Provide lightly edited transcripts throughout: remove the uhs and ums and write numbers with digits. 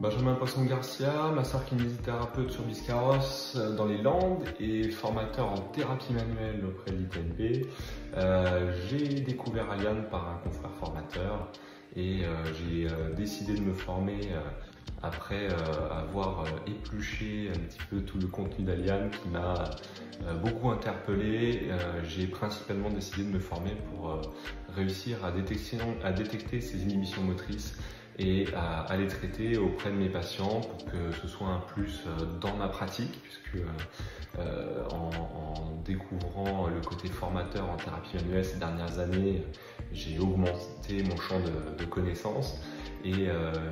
Benjamin Poisson-Garcia, masseur kinésithérapeute sur Biscarrosse dans les Landes et formateur en thérapie manuelle auprès de l'ITNP. J'ai découvert Aliane par un confrère formateur et j'ai décidé de me former après avoir épluché un petit peu tout le contenu d'Aliane qui m'a beaucoup interpellé. J'ai principalement décidé de me former pour réussir à détecter ces inhibitions motrices et à les traiter auprès de mes patients pour que ce soit un plus dans ma pratique, puisque en découvrant le côté formateur en thérapie manuelle ces dernières années, j'ai augmenté mon champ de connaissances et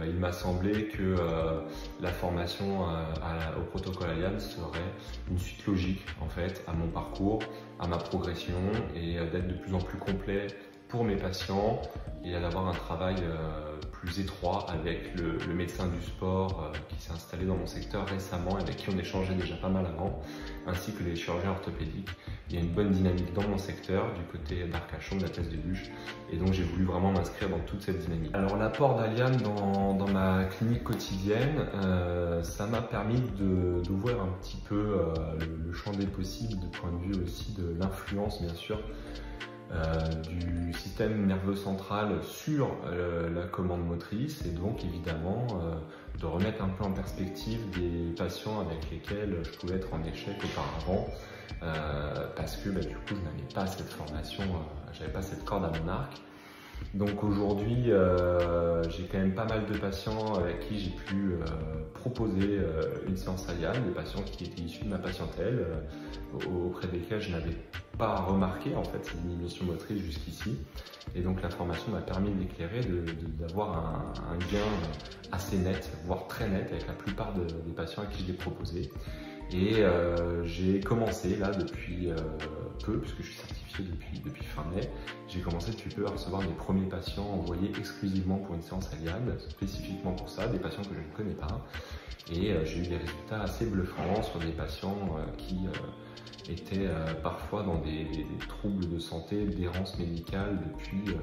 il m'a semblé que la formation au protocole Aliane serait une suite logique en fait à mon parcours, à ma progression et d'être de plus en plus complet pour mes patients et d'avoir un travail plus étroit avec le médecin du sport qui s'est installé dans mon secteur récemment et avec qui on échangeait déjà pas mal avant, ainsi que les chirurgiens orthopédiques. Il y a une bonne dynamique dans mon secteur, du côté d'Arcachon, de la Thèse de Buch, et donc j'ai voulu vraiment m'inscrire dans toute cette dynamique. Alors l'apport d'Aliane dans ma clinique quotidienne, ça m'a permis d'ouvrir un petit peu le champ des possibles, du point de vue aussi de l'influence bien sûr, du système nerveux central sur la commande motrice et donc évidemment de remettre un peu en perspective des patients avec lesquels je pouvais être en échec auparavant parce que du coup je n'avais pas cette formation, j'avais pas cette corde à mon arc. Donc aujourd'hui j'ai quand même pas mal de patients avec qui j'ai pu proposer une séance Aliane, des patients qui étaient issus de ma patientèle auprès desquels je n'avais pas remarqué en fait ces inhibitions motrices jusqu'ici, et donc la formation m'a permis d'éclairer, d'avoir un gain assez net, voire très net avec la plupart des patients à qui je l'ai proposé. Et j'ai commencé là depuis peu, puisque je suis certifié depuis fin mai, j'ai commencé depuis peu à recevoir mes premiers patients envoyés exclusivement pour une séance Aliane, spécifiquement pour ça, des patients que je ne connais pas. Et j'ai eu des résultats assez bluffants sur des patients qui étaient parfois dans des troubles de santé, d'errance médicale depuis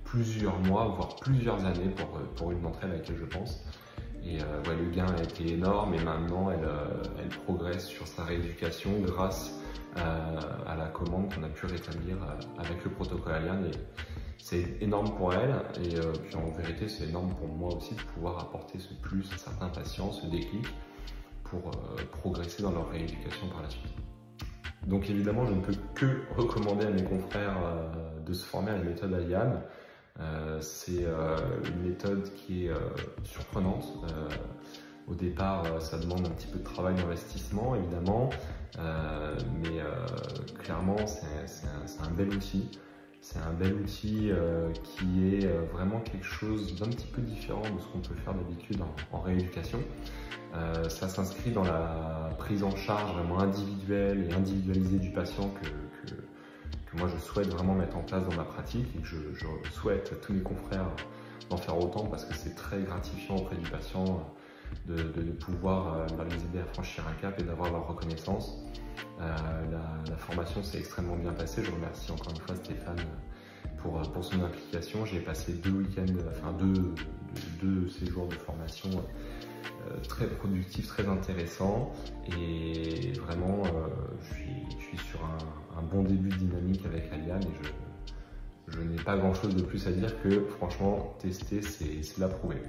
plusieurs mois, voire plusieurs années pour une d'entre elles à laquelle je pense. Et le gain a été énorme et maintenant elle progresse sur sa rééducation grâce à la commande qu'on a pu rétablir avec le protocole Aliane. C'est énorme pour elle et puis en vérité c'est énorme pour moi aussi de pouvoir apporter ce plus à certains patients, ce déclic pour progresser dans leur rééducation par la suite. Donc évidemment je ne peux que recommander à mes confrères de se former à la méthode Aliane. C'est une méthode qui est surprenante. Au départ, ça demande un petit peu de travail d'investissement, évidemment, mais clairement, c'est un bel outil. C'est un bel outil qui est vraiment quelque chose d'un petit peu différent de ce qu'on peut faire d'habitude en rééducation. Ça s'inscrit dans la prise en charge vraiment individuelle et individualisée du patient que moi je souhaite vraiment mettre en place dans ma pratique et que je souhaite à tous mes confrères d'en faire autant parce que c'est très gratifiant auprès du patient de pouvoir les aider à franchir un cap et d'avoir leur reconnaissance. La formation s'est extrêmement bien passée, je remercie encore une fois Stéphane pour son implication. J'ai passé deux séjours de formation très productifs, très intéressants et vraiment je suis sur un bon début de dynamique avec Aliane et je n'ai pas grand chose de plus à dire que franchement tester c'est l'approuver.